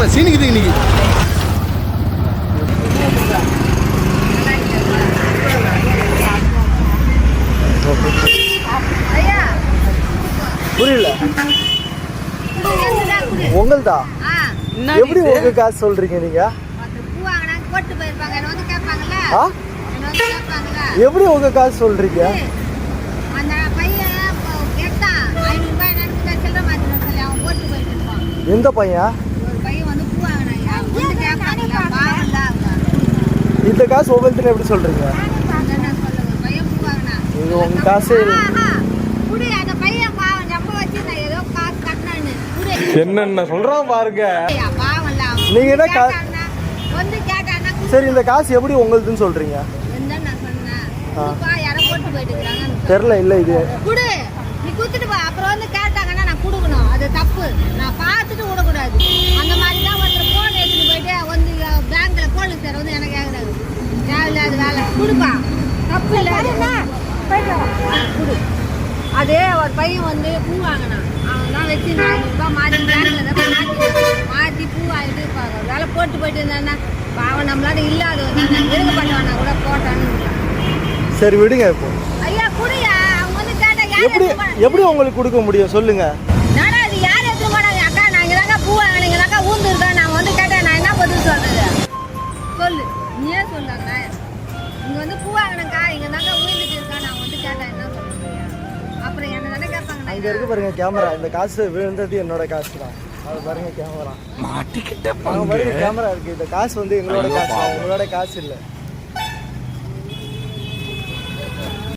ஆமா சீனிக்குது இன்னைக்கு. புரியல. உங்கள்தா எப்படி உங்க காசு சொல்றீங்க நீங்க? எப்படி உங்க காசு சொல்றீங்க? எந்த பையன்? இந்த காசு ஒவ்வொருத்தரும் எப்படி சொல்றீங்க? இது உங்க காசு என்னென்ன சொல்றான் பாருங்க. நீங்க என்ன சரி இந்த காசு எப்படி உங்களுதுன்னு சொல்றீங்க? தெரியல. இல்ல இது நீ குடுத்துட்டு போ. அப்புறம் வந்து கேட்டாங்கன்னா நான் கொடுக்கணும். அது தப்பு. நான் பார்த்துட்டு விடக்கூடாது. அந்த மாதிரி தான் ஒருத்தர் ஃபோன் எடுத்துட்டு போயிட்டு வந்து பேங்க்ல போலீஸ் சார் வந்து எனக்கு கேட்குறாரு. தேவையில்லாத வேலை கொடுப்பா. தப்பு இல்லை கொடு. அதே ஒரு பையன் வந்து பூ வாங்கினான். அவன் தான் வச்சு 400 ரூபாய் மாற்றி பேங்க்ல தான் மாற்றி பூ வாங்கிட்டு இருப்பாங்க. வேலை போட்டு போயிட்டு இருந்தான்னா அவன் நம்மளால இல்லாத விருகப்பட்டவனா கூட போட்டான்னு. சரி விடுங்க. இப்போ ஐயா குடியா. அவங்க வந்து கேட்டா எப்படி எப்படி உங்களுக்கு கொடுக்க முடியும் சொல்லுங்க? நானா அது யார் எடுத்து போனாங்க? அக்கா நான் இங்கே தாங்க பூ வாங்கினீங்க தாங்க ஊந்து இருக்கா. நான் வந்து கேட்டேன். நான் என்ன பதில் சொல்றது? சொல்லு நீயே சொல்லுங்க. இங்கே வந்து பூ வாங்கினேங்க்கா இங்கே தாங்க ஊந்துட்டு இருக்கா. நான் வந்து கேட்டேன் என்ன சொல்றது? அப்புறம் என்ன தானே கேட்பாங்க. அங்கே இருக்கு பாருங்க கேமரா. இந்த காசு விழுந்தது என்னோட காசு தான். அது பாருங்க கேமரா மாட்டிக்கிட்ட பாருங்க கேமரா இருக்கு. இந்த காசு வந்து எங்களோட காசு, உங்களோட காசு இல்லை.